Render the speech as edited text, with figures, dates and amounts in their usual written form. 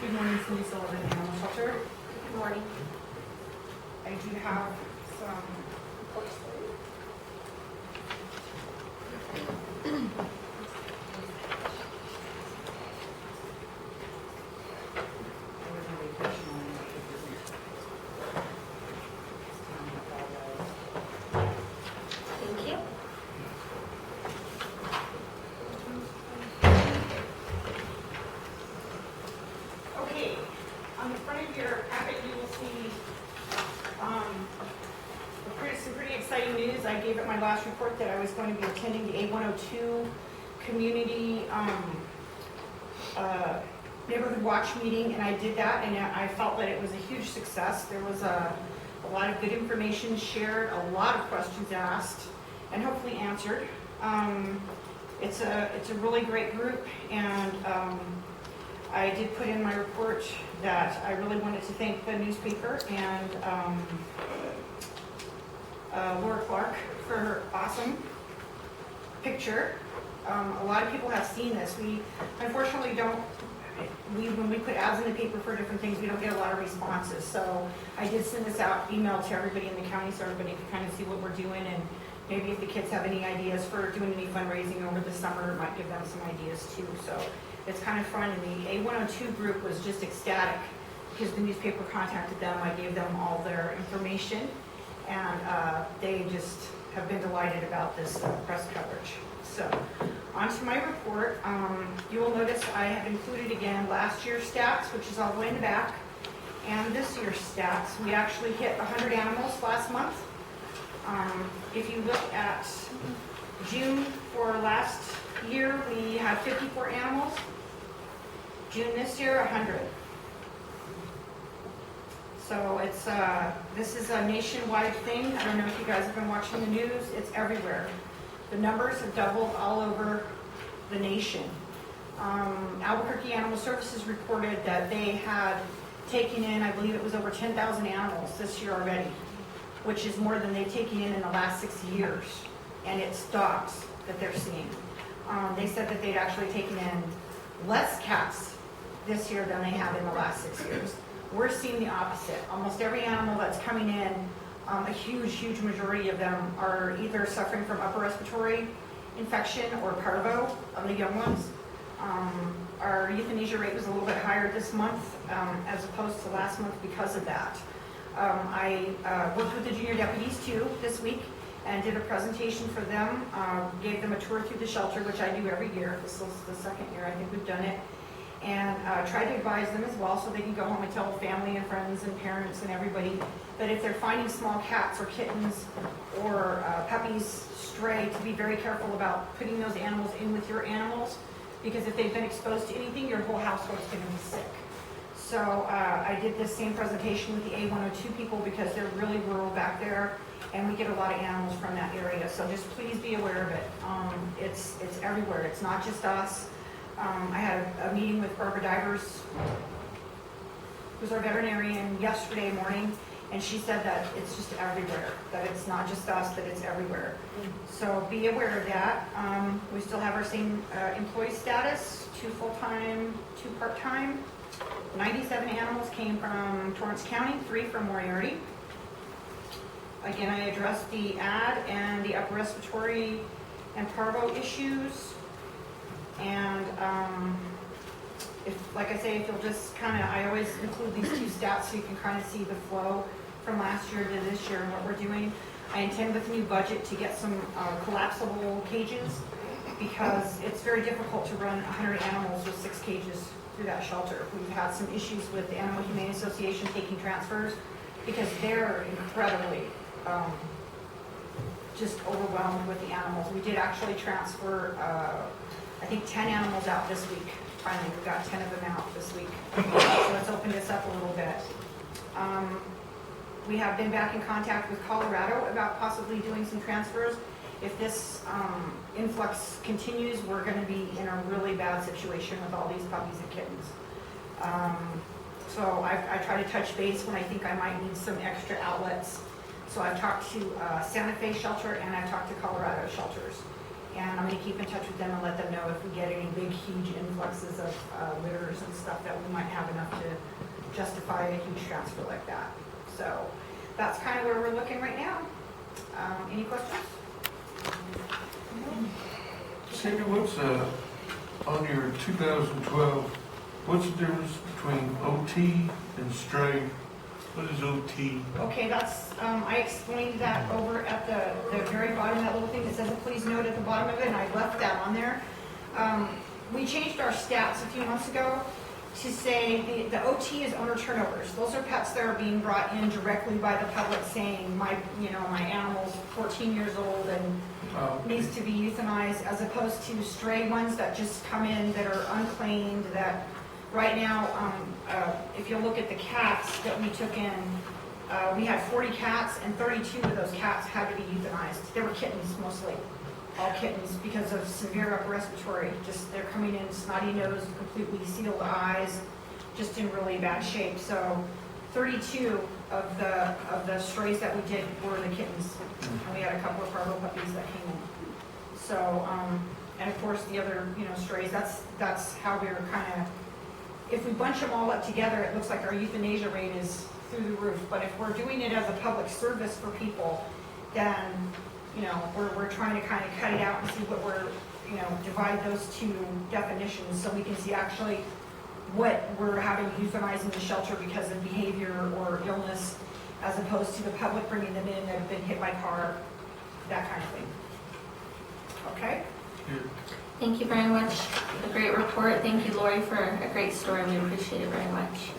Good morning, Cindy Sullivan, Animal Shelter. Good morning. I do have some reports for you. I was on vacation when I was visiting. Thank you. Okay, on the front of your packet, you will see some pretty exciting news. I gave at my last report that I was going to be attending the A102 community neighborhood watch meeting, and I did that, and I felt that it was a huge success. There was a lot of good information shared, a lot of questions asked, and hopefully answered. It's a really great group, and I did put in my report that I really wanted to thank the newspaper and Laura Clark for her awesome picture. A lot of people have seen this. We unfortunately don't, when we put ads in the paper for different things, we don't get a lot of responses. So I did send this out, email to everybody in the county so everybody can kind of see what we're doing, and maybe if the kids have any ideas for doing any fundraising over the summer, it might give them some ideas too. So it's kind of fun. And the A102 group was just ecstatic because the newspaper contacted them. I gave them all their information, and they just have been delighted about this press coverage. So on to my report. You will notice I have included again last year's stats, which is all the way in the back, and this year's stats. We actually hit 100 animals last month. If you look at June for last year, we had 54 animals. June this year, 100. So it's this is a nationwide thing. I don't know if you guys have been watching the news. It's everywhere. The numbers have doubled all over the nation. Albuquerque Animal Services reported that they had taken in, I believe it was over 10,000 animals this year already, which is more than they've taken in the last 6 years. And it's dogs that they're seeing. They said that they'd actually taken in less cats this year than they have in the last 6 years. We're seeing the opposite. Almost every animal that's coming in, a huge majority of them are either suffering from upper respiratory infection or parvo of the young ones. Our euthanasia rate was a little bit higher this month as opposed to last month because of that. I worked with the junior deputies too this week and did a presentation for them, gave them a tour through the shelter, which I do every year. This is the second year I think we've done it. And try to advise them as well so they can go home and tell family and friends and parents and everybody that if they're finding small cats or kittens or puppies stray, to be very careful about putting those animals in with your animals, because if they've been exposed to anything, your whole household's going to be sick. So I did this same presentation with the A102 people because they're really rural back there, and we get a lot of animals from that area. So just please be aware of it. It's everywhere. It's not just us. I had a meeting with Barbara Divers, who's our veterinarian, yesterday morning, and she said that it's just everywhere, that it's not just us, that it's everywhere. So be aware of that. We still have our same employee status, 2 full-time, 2 part-time. 97 animals came from Torrance County, 3 from Moriarty. Again, I addressed the ad and the upper respiratory and parvo issues. And like I say, if you'll just kind of, I always include these 2 stats so you can kind of see the flow from last year to this year and what we're doing. I intend with the new budget to get some collapsible cages, because it's very difficult to run 100 animals with 6 cages through that shelter. We've had some issues with the Animal Humane Association taking transfers because they're incredibly just overwhelmed with the animals. We did actually transfer I think 10 animals out this week. Finally, we've got 10 of them out this week. So let's open this up a little bit. We have been back in contact with Colorado about possibly doing some transfers. If this influx continues, we're going to be in a really bad situation with all these puppies and kittens. So I try to touch base when I think I might need some extra outlets. So I've talked to Santa Fe Shelter and I've talked to Colorado Shelters. And I'm gonna keep in touch with them and let them know if we get any big, huge influxes of litters and stuff that we might have enough to justify a huge transfer like that. So that's kind of where we're looking right now. Any questions? Sandy, what's, on your 2012, what's the difference between OT and stray? What is OT? Okay, that's, I explained that over at the very bottom, that little thing that says, please note at the bottom of it, and I left that on there. We changed our stats a few months ago to say the OT is owner turnovers. Those are pets that are being brought in directly by the public saying, my animal's 14 years old and needs to be euthanized, as opposed to stray ones that just come in that are unclaimed, that right now, if you look at the cats that we took in, we had 40 cats and 32 of those cats had to be euthanized. They were kittens mostly, all kittens, because of severe upper respiratory. Just they're coming in snotty nose, completely sealed eyes, just in really bad shape. So 32 of the strays that we did were the kittens, and we had a couple of parvo puppies that came in. So, and of course the other strays. That's how we were kind of. If we bunch them all up together, it looks like our euthanasia rate is through the roof. But if we're doing it as a public service for people, then, we're trying to kind of cut it out and see what we're, divide those two definitions so we can see actually what we're having euthanized in the shelter because of behavior or illness, as opposed to the public bringing them in that have been hit by car, that kind of thing. Okay? Yeah. Thank you very much. A great report. Thank you, Lori, for a great story. We appreciate it very much.